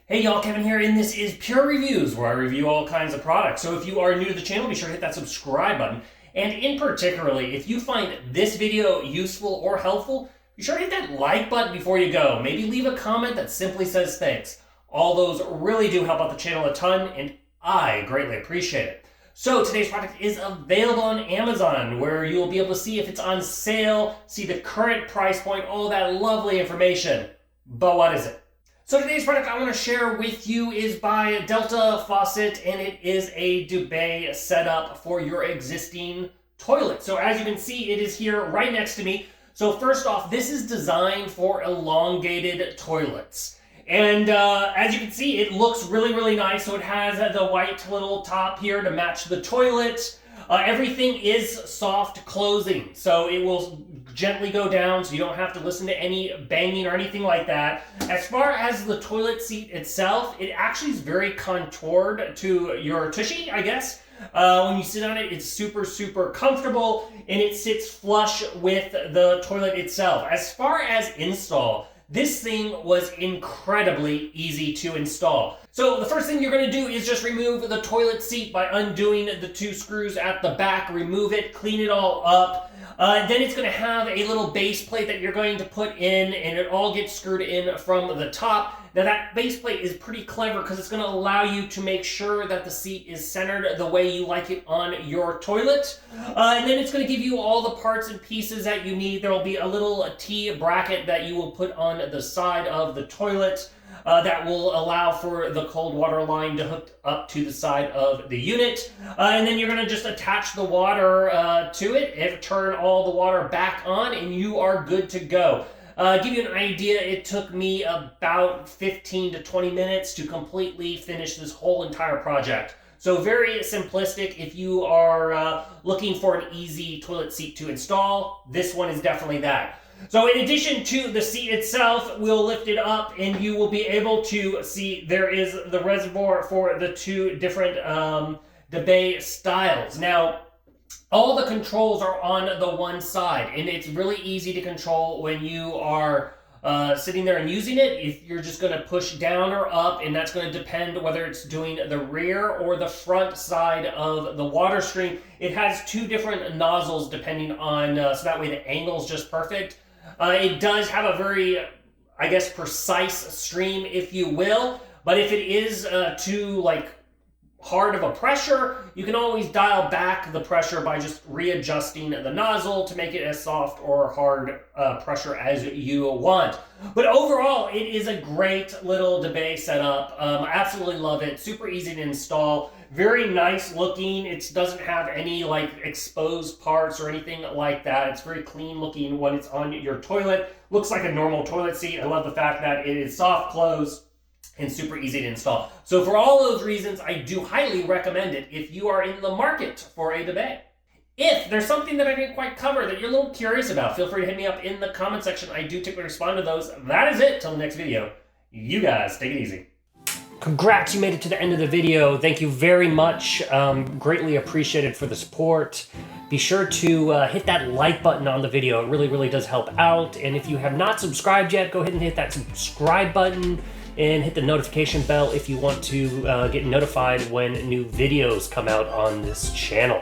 Hey y'all, Kevin here, and this is Pure Reviews, where I review all kinds of products. So if you are new to the channel, be sure to hit that subscribe button. And in particularly, if you find this video useful or helpful, be sure to hit that like button before you go. Maybe leave a comment that simply says thanks. All those really do help out the channel a ton, and I greatly appreciate it. So today's product is available on Amazon, where you'll be able to see if it's on sale, see the current price point, all that lovely information. But what is it? So today's product I want to share with you is by Delta Faucet, and it is a duvet setup for your existing toilet. So as you can see, it is here right next to me. So first off, this is designed for elongated toilets. And as you can see, it looks really, really nice. So it has the white little top here to match the toilet. Everything is soft closing, so it will gently go down, so you don't have to listen to any banging or anything like that. As far as the toilet seat itself, it actually is very contoured to your tushy, I guess. When you sit on it, it's super, super comfortable, and it sits flush with the toilet itself. As far as install, this thing was incredibly easy to install. So the first thing you're going to do is just remove the toilet seat by undoing the two screws at the back. Remove it, clean it all up. Then it's going to have a little base plate that you're going to put in, and it all gets screwed in from the top. Now that base plate is pretty clever because it's going to allow you to make sure that the seat is centered the way you like it on your toilet. And then it's going to give you all the parts and pieces that you need. There will be a little T bracket that you will put on the side of the toilet that will allow for the cold water line to hook up to the side of the unit. And then you're going to just attach the water to it, turn all the water back on, and you are good to go. Give you an idea, it took me about 15 to 20 minutes to completely finish this whole entire project. So very simplistic. If you are looking for an easy toilet seat to install, this one is definitely that. So in addition to the seat itself, we'll lift it up and you will be able to see there is the reservoir for the two different duvet styles. Now, all the controls are on the one side, and it's really easy to control when you are sitting there and using it. If you're just going to push down or up, and that's going to depend whether it's doing the rear or the front side of the water stream. It has two different nozzles depending on, so that way the angle's just perfect. It does have a very, I guess, precise stream, if you will, but if it is too, hard of a pressure, you can always dial back the pressure by just readjusting the nozzle to make it as soft or hard pressure as you want. But overall, it is a great little duvet setup. I absolutely love it. Super easy to install. Very nice looking. It doesn't have any exposed parts or anything like that. It's very clean looking when it's on your toilet. Looks like a normal toilet seat. I love the fact that it is soft close and super easy to install. So for all those reasons, I do highly recommend it if you are in the market for a duvet. If there's something that I didn't quite cover that you're a little curious about, feel free to hit me up in the comment section. I do typically respond to those. That is it. Till the next video. You guys take it easy. Congrats, you made it to the end of the video. Thank you very much. Greatly appreciated for the support. Be sure to hit that like button on the video. It really, really does help out. And if you have not subscribed yet, go ahead and hit that subscribe button and hit the notification bell if you want to get notified when new videos come out on this channel.